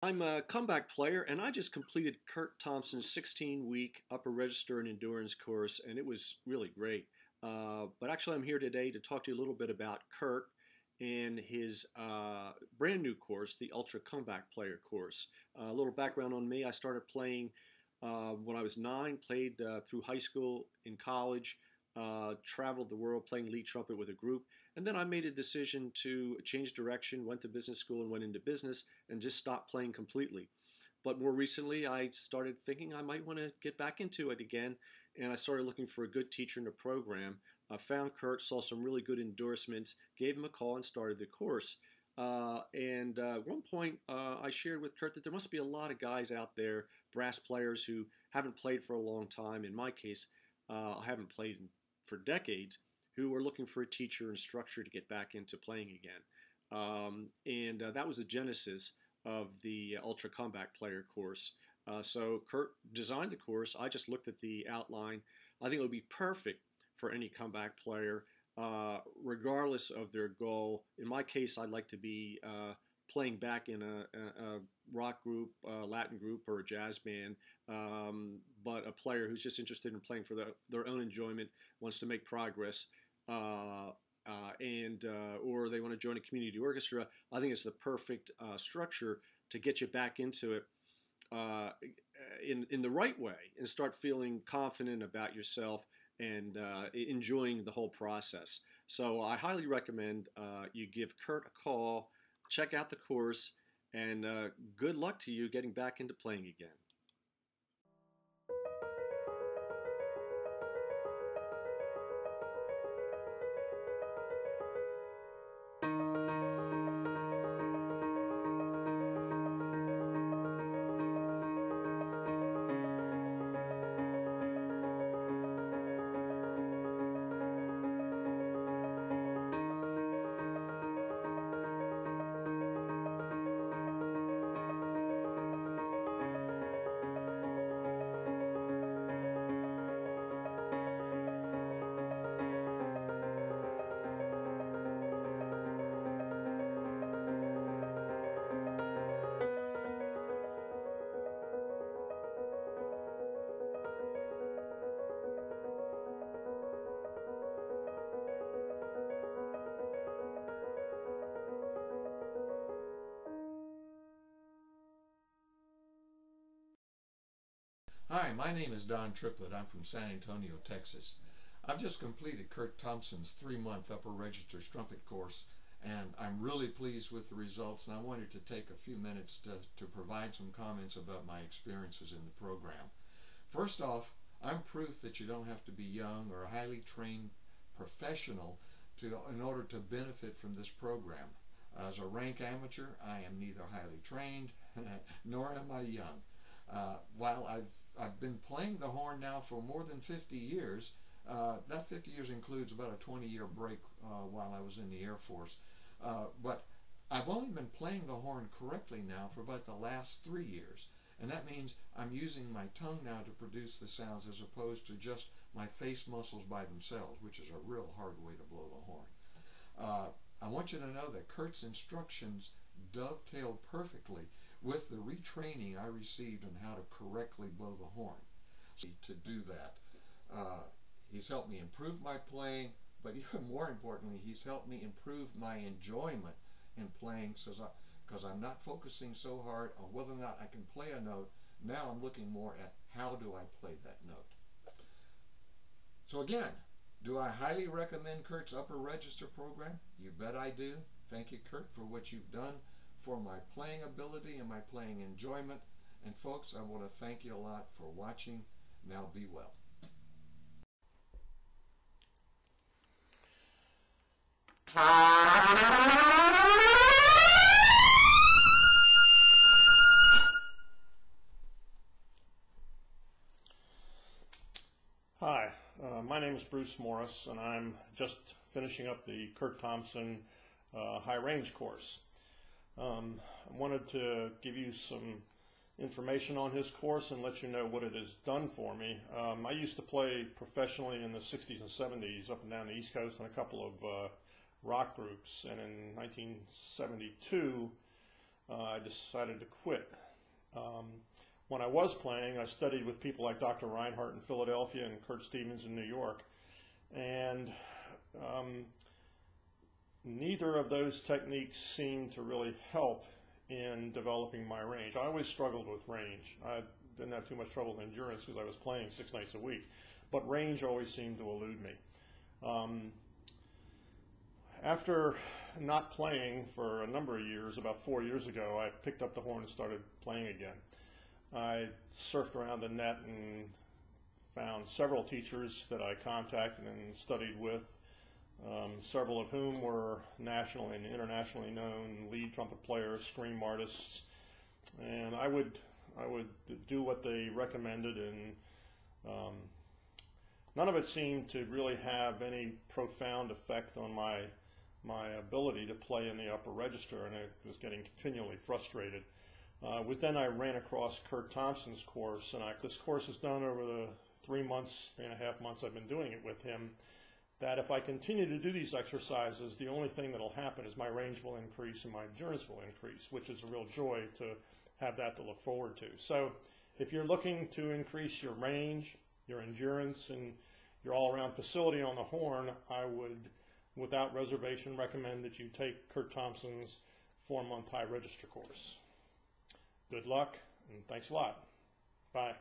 I'm a comeback player, and I just completed Kurt Thompson's 16-week upper register and endurance course, and it was really great. But actually, I'm here today to talk to you a little bit about Kurt and his brand new course, the Ultra Comeback Player course. A little background on me: I started playing when I was 9, played through high school, in college, traveled the world playing lead trumpet with a group, and then I made a decision to change direction, went to business school and went into business, and just stopped playing completely. But more recently, I started thinking I might want to get back into it again, and I started looking for a good teacher in the program. I found Kurt, saw some really good endorsements, gave him a call, and started the course. At one point, I shared with Kurt that there must be a lot of guys out there, brass players, who haven't played for a long time. In my case, I haven't played for decades, who are looking for a teacher and structure to get back into playing again. That was the genesis of the Ultra Comeback Player course. So Kurt designed the course. I just looked at the outline. I think it would be perfect for any comeback player, regardless of their goal. In my case, I'd like to be playing back in a rock group, a Latin group, or a jazz band, but a player who's just interested in playing for their own enjoyment, wants to make progress, or they want to join a community orchestra. I think it's the perfect structure to get you back into it in the right way and start feeling confident about yourself and enjoying the whole process. So I highly recommend you give Kurt a call, check out the course, and good luck to you getting back into playing again. Hi, my name is Don Triplett. I'm from San Antonio, Texas. I've just completed Kurt Thompson's 3-month upper register trumpet course, and I'm really pleased with the results, and I wanted to take a few minutes to provide some comments about my experiences in the program. First off, I'm proof that you don't have to be young or a highly trained professional in order to benefit from this program. As a rank amateur, I am neither highly trained nor am I young. While I've been playing the horn now for more than 50 years. That 50 years includes about a 20-year break while I was in the Air Force. But I've only been playing the horn correctly now for about the last 3 years. And that means I'm using my tongue now to produce the sounds as opposed to just my face muscles by themselves, which is a real hard way to blow the horn. I want you to know that Kurt's instructions dovetailed perfectly with the retraining I received on how to correctly blow the horn. To do that, he's helped me improve my playing, but even more importantly, he's helped me improve my enjoyment in playing, because I'm not focusing so hard on whether or not I can play a note. Now I'm looking more at how do I play that note. So again, do I highly recommend Kurt's upper register program? You bet I do. Thank you, Kurt, for what you've done for my playing ability and my playing enjoyment. And folks, I want to thank you a lot for watching. Now be well. Hi, my name is Bruce Morris, and I'm just finishing up the Kurt Thompson high range course. I wanted to give you some information on his course and let you know what it has done for me. I used to play professionally in the 60s and 70s up and down the East Coast in a couple of rock groups, and in 1972 I decided to quit. When I was playing, I studied with people like Dr. Reinhardt in Philadelphia and Kurt Stevens in New York. And neither of those techniques seemed to really help in developing my range. I always struggled with range. I didn't have too much trouble with endurance because I was playing 6 nights a week, but range always seemed to elude me. After not playing for a number of years, about 4 years ago, I picked up the horn and started playing again. I surfed around the net and found several teachers that I contacted and studied with, several of whom were nationally and internationally known lead trumpet players, scream artists, and I would do what they recommended, and none of it seemed to really have any profound effect on my ability to play in the upper register, and I was getting continually frustrated. Then I ran across Kurt Thompson's course, and this course is done over the 3 months, 3.5 months I've been doing it with him, that if I continue to do these exercises, the only thing that will happen is my range will increase and my endurance will increase, which is a real joy to have that to look forward to. So if you're looking to increase your range, your endurance, and your all-around facility on the horn, I would, without reservation, recommend that you take Kurt Thompson's 4-month high register course. Good luck, and thanks a lot. Bye.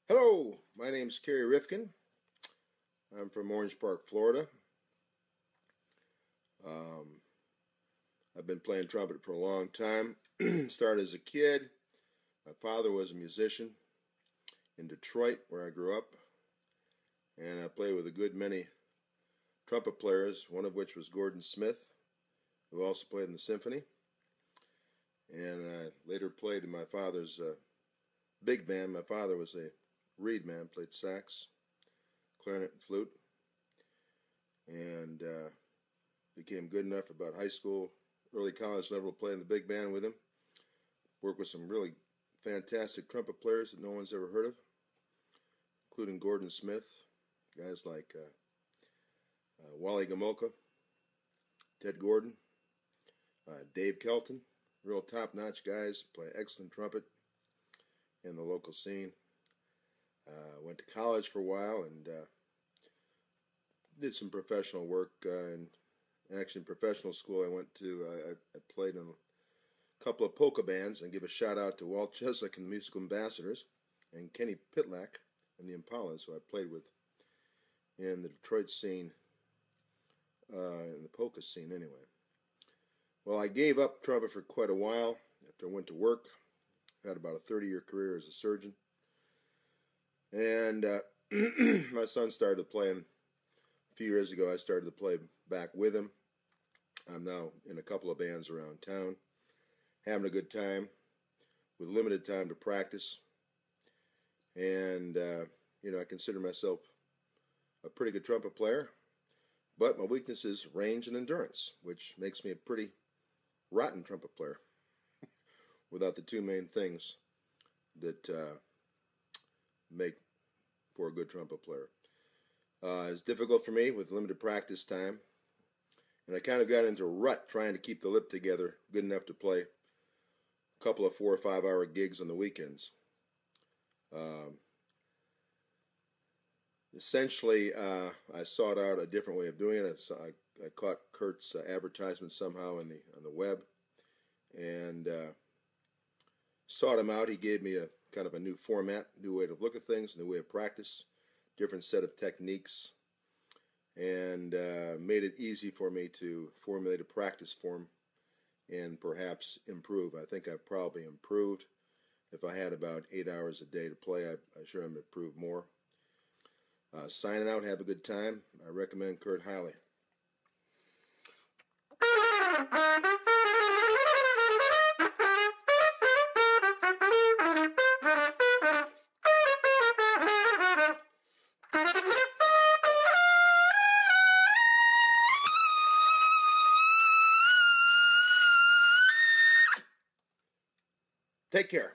Hello, my name's Kerry Rifkin. I'm from Orange Park, Florida. I've been playing trumpet for a long time. Started as a kid. My father was a musician in Detroit, where I grew up, and I played with a good many trumpet players, one of which was Gordon Smith, who also played in the symphony. And I later played in my father's big band. My father was a reed man, played sax, clarinet, and flute, and became good enough about high school, early college level to play in the big band with him. Worked with some really fantastic trumpet players that no one's ever heard of, including Gordon Smith, guys like Wally Gomulka, Ted Gordon, Dave Kelton, real top-notch guys, play excellent trumpet in the local scene. Went to college for a while and did some professional work. And actually, in professional school, I went to, I played in a couple of polka bands, and give a shout out to Walt Cheslick and the Musical Ambassadors, and Kenny Pitlack and the Impalas, who I played with in the Detroit scene, in the polka scene anyway. Well, I gave up trumpet for quite a while after I went to work. Had about a 30-year career as a surgeon. And my son started playing a few years ago. I started to play back with him. I'm now in a couple of bands around town, having a good time with limited time to practice. And, you know, I consider myself a pretty good trumpet player, but my weakness is range and endurance, which makes me a pretty rotten trumpet player without the two main things that make for a good trumpet player. It's difficult for me with limited practice time, and I kind of got into a rut trying to keep the lip together good enough to play a couple of 4 or 5 hour gigs on the weekends. Essentially, I sought out a different way of doing it. I caught Kurt's advertisement somehow on the web, and sought him out. He gave me a kind of a new format, new way to look at things, new way of practice, different set of techniques, and made it easy for me to formulate a practice form and perhaps improve. I think I've probably improved. If I had about 8 hours a day to play, I'm sure I'm improved more. Signing out, have a good time. I recommend Kurt highly. Take care.